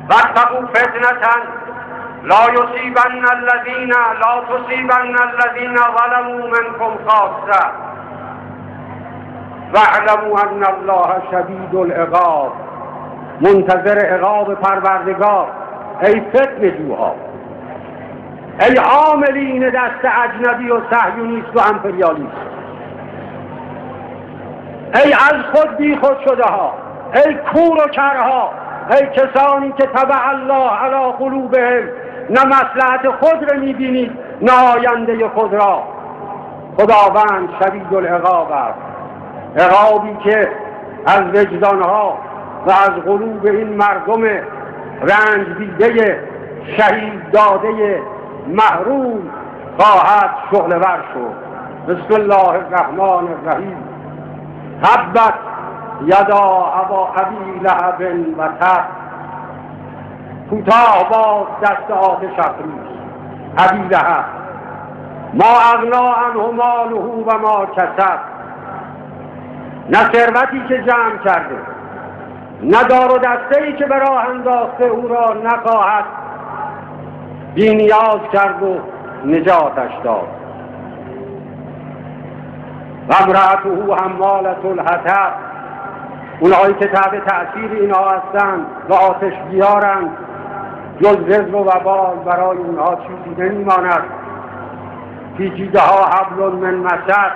واتقوا فتنة لا تصيبن الذين ظلموا منكم خاصة واعلموا ان الله شدید العقاب. منتظر عقاب پروردگار. ای فتنه جوها، ای عاملین دست اجنبی و صهیونیست و امپریالیست، ای از خود بی خود شده ها، ای کور و کرها، ای کسانی که تبع الله علی قلوبهم، نه مصلحت خود را میبینید نه آینده خود را. خداوند شدید العقاب است، عقابی که از وجدانها و از قلوب این مردم رنج دیده شهید داده محروم خواهد شعله ور شد. بسم الله الرحمن الرحیم. تبت یدا ابی لهب و تب. کوتاه باز دست آتش افروز ابی لهب. ما اغنا عنه ماله و ما کسب. نه ثروتی که جمع کرده، نه دار و دسته‌ای که به راه انداخته او را نخواهد بی نیاز کرد و نجاتش داد. و امرأته حمالة الحطب. اونهایی که تحت تأثیر اینها هستند و آتش بیارند، جز رزق و وبال برای اونها چیزی نمیماند. فی جیدها حبل من مسد.